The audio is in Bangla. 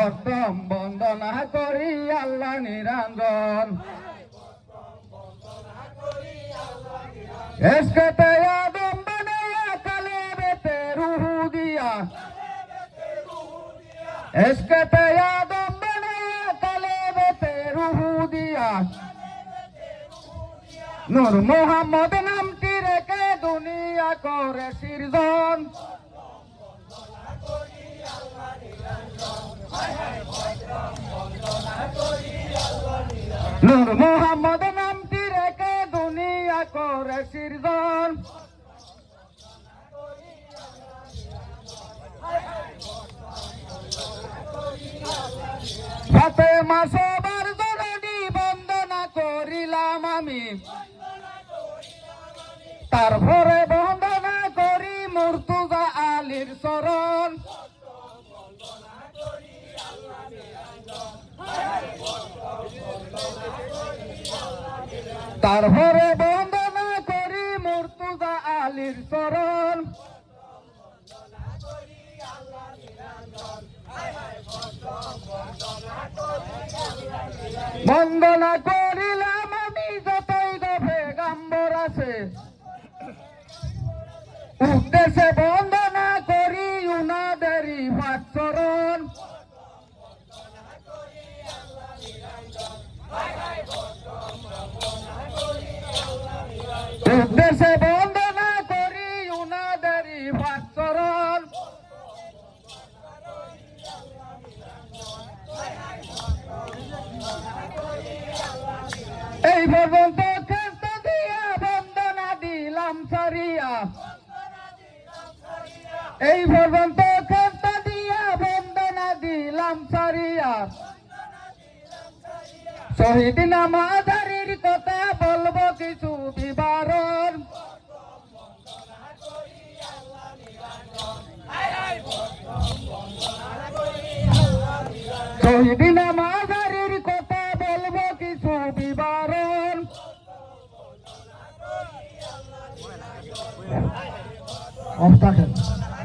প্রথম বন্দনা করি আল্লাহ নিরঞ্জন এসকেতে আদম বানায়া কালেবেতে রুহু দিয়া এসকেতে আদম বানায়া কালেবেতে রুহু দিয়া নূর মোহাম্মদ নামটি রেখে দুনিয়া করে সৃজন নূর মোহাম্মদ নামটি রেখে দুনিয়া করে সৃজন ফাতেমা সবার জননী বন্দনা করিলাম আমি তারপরে বন্দনা করি মুর্তুজা আলীর চরণ তারপরে বন্দনা করি মুর্তুজা আলীর চরণ বন্দনা করিলাম আমি যতই পেগম্বর আছে উদ্দেশ্যে বন্দনা করি উনাদেরই পাঁচরণ উদ্দেশ্যে বন্দনা করি উনাদেরই পাঁচরণ এই পর্যন্ত ক্ষেত্র দিয়া বন্দনা দিলাম সারিয়া এই পর্যন্ত ক্ষেত্র দিয়া বন্দনা দিলাম সারিয়া শহীদ নামাজারির কথা বলবো কিছু বিবরণ শহীদ নামাজারির কথা বলবো কিছু বিবরণ অবস্থা